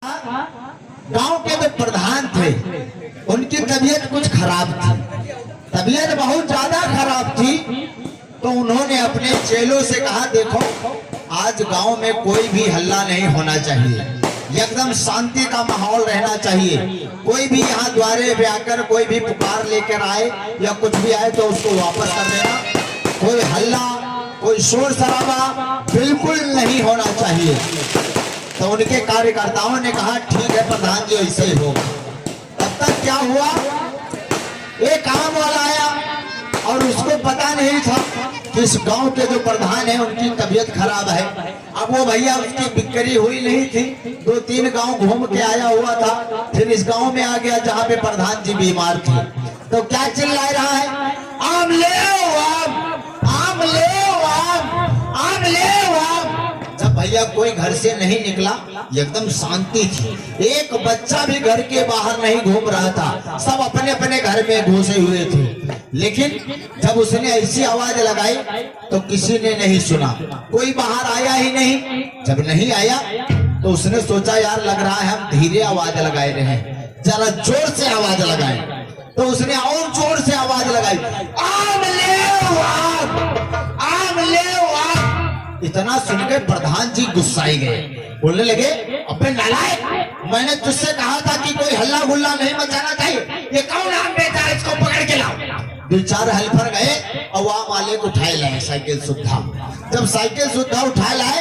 गांव के जो प्रधान थे उनकी तबीयत कुछ खराब थी, तबीयत बहुत ज्यादा खराब थी। तो उन्होंने अपने चेलों से कहा, देखो आज गांव में कोई भी हल्ला नहीं होना चाहिए, एकदम शांति का माहौल रहना चाहिए। कोई भी यहाँ द्वारे पे आकर कोई भी पुकार लेकर आए या कुछ भी आए तो उसको वापस कर देना। कोई हल्ला, कोई शोर शराबा बिल्कुल नहीं होना चाहिए। तो उनके कार्यकर्ताओं ने कहा, ठीक है प्रधान जी, ऐसे ही होगा। तब तक क्या हुआ, एक काम वाला आया और उसको पता नहीं था कि इस गांव के जो प्रधान है उनकी तबीयत खराब है। अब वो भैया उसकी बिक्री हुई नहीं थी, 2-3 गांव घूम के आया हुआ था, फिर इस गांव में आ गया जहाँ पे प्रधान जी बीमार थे। तो क्या चिल्ला रहा है, आम ले आम, आम ले आम ले आम। जब भैया कोई घर से नहीं निकला, एकदम शांति थी, एक बच्चा भी घर के बाहर नहीं घूम रहा था, सब अपने अपने घर में घुसे हुए थे। लेकिन जब उसने ऐसी आवाज लगाई तो किसी ने नहीं सुना, कोई बाहर आया ही नहीं। जब नहीं आया तो उसने सोचा, यार लग रहा है हम धीरे आवाज लगाए रहे, जरा जोर से आवाज लगाए। तो उसने और जोर से आवाज लगाई, आम ले आम, आम ले आम। इतना सुनकर प्रधान जी गुस्साए गए, बोलने लगे, अबे नालायक, मैंने तुझसे कहा था कि कोई हल्ला गुल्ला नहीं मचाना चाहिए, ये कौन आम बेचा है, इसको पकड़ के लाओ। 2-4 हेल्पर गए और आम वाले को उठाए लाए साइकिल सुद्धा। जब साइकिल सुद्धा उठाए लाए,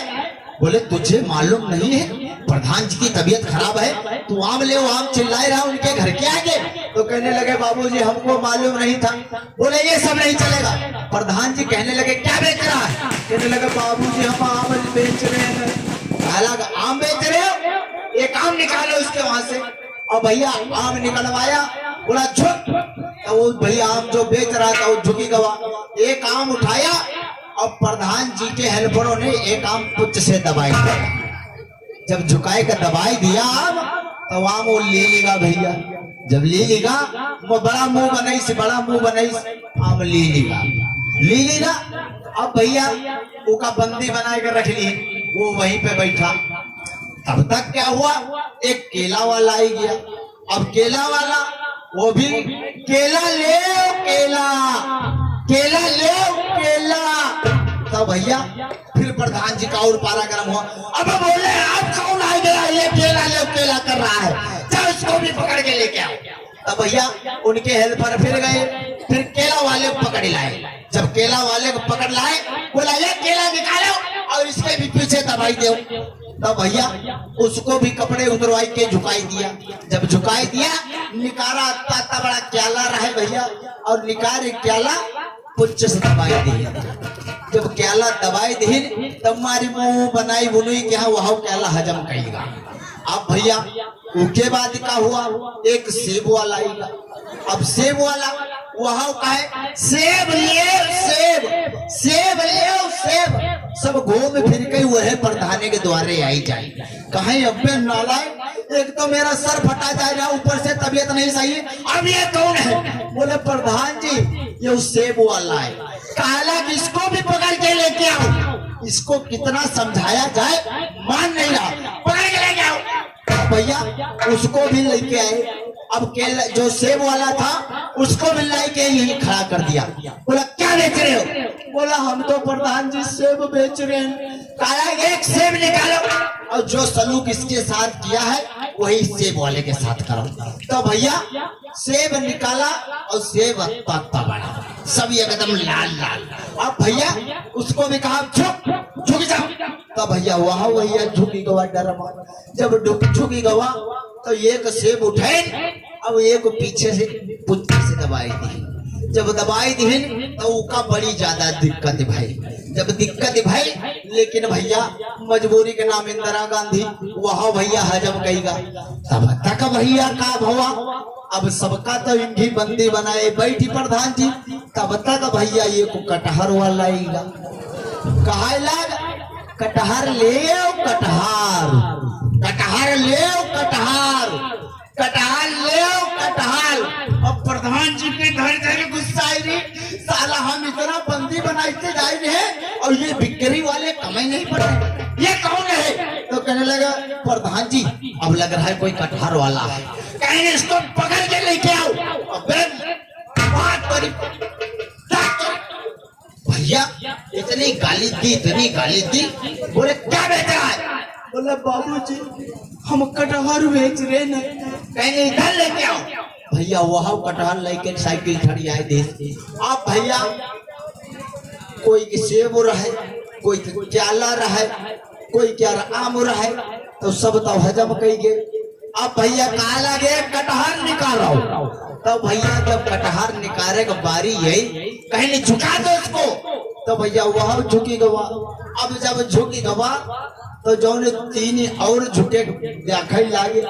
बोले तुझे मालूम नहीं है प्रधान जी की तबीयत खराब है, तू आम ले आम चिल्लाए रहा उनके घर के आगे। तो कहने लगे, बाबूजी हमको मालूम नहीं था। बोले ये सब नहीं चलेगा। प्रधान जी कहने लगे, क्या बेच रहा है? कहने लगे, बाबूजी हम आम बेच रहे हैं। आम बेच रहे हो, एक आम निकालो उसके वहां से। और भैया आम निकलवाया, बोला झुक। तो वो भैया आम जो बेच रहा था वो झुकी गवा, एक आम उठाया और प्रधान जी के हेल्परों ने एक आम पुच्छ से दबाई दिया। जब झुकाए का दबाई दिया आम, तो आम वो ले लेगा भैया। जब ले लेगा वो बड़ा मुंह बनाइस, बड़ा मुंह बनाइस, आम ले लेगा। अब भैया उसका बंदी बना कर रख ली, वो वहीं पे बैठा। तब तक क्या हुआ, एक केला वाला आई गया। अब केला वाला वो भी केला ले केला, केला ले केला। तो भैया फिर प्रधान जी का और पारा गर्म हुआ। अब बोले, आप कौन आ गया, ये केला ले केला कर रहा है, चल इसको भी पकड़ के लेके आओ। तब भैया उनके हेल्पर फिर गए, फिर केला वाले को पकड़ लाए। जब केला वाले को पकड़ लाए, बोला ये केला निकालो और इसके भी पीछे दबाई दो। तब भैया उसको भी कपड़े उतरवाई के झुकाई दिया। जब झुकाई दिया, निकारा इतना बड़ा क्याला रहे भैया, और निकार क्याला पुच्छ से दबाई दी। जब क्याला दबाई दी तब मारी मुंह बनाई बुनुई कि हाँ वह क्याला हजम करेगा। अब भैया उसके बाद क्या हुआ, एक सेब वाला आएगा। अब सेब वाला वह कहे, सेब ले सेब, सेब ले सेब। सब घूम फिर के वह प्रधान के द्वारे आई जाए। कहे, अबे नालायक, एक तो मेरा सर फटा जाएगा, ऊपर से तबीयत नहीं सही है, अब ये कौन है? बोले प्रधान जी ये उस सेब वाला है। कहा कि इसको भी पकड़ के लेके आओ। इसको कितना समझाया जाए, मान नहीं रहा, पकड़ के लेके आओ। भैया उसको भी लेके आए। अब केला जो सेब वाला था उसको भी लेके यही खड़ा कर दिया। बोला क्या बेच रहे हो? बोला हम तो प्रधान जी सेब बेच रहे हैं। कहा एक सेब निकालो और जो सलूक इसके साथ किया है वही सेब वाले के साथ करो। तो भैया सेब निकाला और सेब पत्ता बना, सब एकदम लाल लाल। अब भैया उसको भी कहा झुक जाओ। तो भैया वहां वही झुकी गवा डरमा। जब झुकी गवा तो एक सेब उठे, अब एक पीछे से पुच्छ से दबाई दी। जब दबाई दी तो उसका बड़ी ज्यादा दिक्कत भाई। जब दिक्कत भाई, लेकिन भैया मजबूरी के नाम इंदिरा गांधी वहां भैया हजम करेगा। तब तक भैया का भवा, अब सबका तो इंडी बंदी बनाए बैठी प्रधान जी। तब तक भैया ये को कटहर वाला आएगा। कहा लग, कटहर ले कटहर, कटहर ले कटहर, कटहर ले कटहर। अब प्रधान जी के घर गुस्सा आई रही, साला हम इतना बंदी बनाते जा रहे हैं और ये बिक्री वाले कमाई नहीं पड़ रहे, ये कौन है? तो कहने लगा प्रधान जी अब लग लग रहा है कोई कटहर वाला है, कहीं इसको पकड़ के लेके आओ। अबे बात बड़ी भैया इतनी गाली दी, बोले क्या बेच रहा है? बोले बाबूजी हम कटहर बेच रहे ना, कहीं इधर लेके आओ। भैया वहां कटहर लेके साइकिल खड़ी आए देश। आप भैया कोई सेब रहे, कोई केला रहे, कोई क्या आम रहे, तो सब तो हजम कई गए। अब भैया कहा लगे कटहर निकालो, तो भैया जब कटहर निकाले का बारी यही कहीं नहीं झुका दो उसको, तो भैया वह झुकी गवा। अब जब झुकी गवा तो जौन तीन और झुके देखे लागे,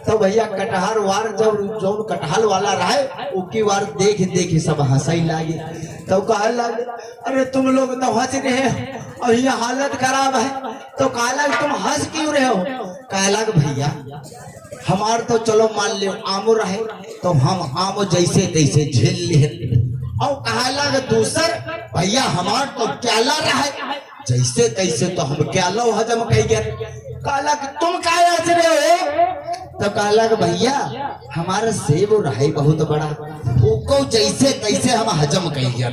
तो भैया कटहर वार जब जौन कटहल वाला रहे उकी वार देख सब हंसई लागे। तो कहा लगे अरे तुम लोग तो हंस रहे हो और ये हालत खराब है, तो कहा लग तुम हंस क्यों रहे हो? कहा लग भैया हमार तो चलो मान लो आम रहे, तो हम आम जैसे तैसे झेल लिए, और कहा लग दूसर भैया हमार तो केला रहे, जैसे तैसे तो हम केला हजम कही गए। कहला तुम क्या हंस रहे हो? तो कहला भैया हमारा सेब रहे बहुत बड़ा, उसको जैसे तैसे हम हजम कही गया,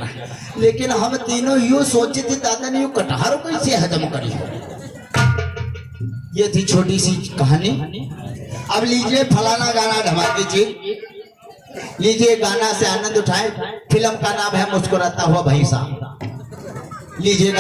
लेकिन हम तीनों यूं सोचे थे दादा ने कटहर कैसे हजम करी। ये थी छोटी सी कहानी। अब लीजिए फलाना गाना धमाके जी, लीजिए गाना से आनंद उठाएं। फिल्म का नाम है मुस्कुराता हुआ भैंसा। लीजिए।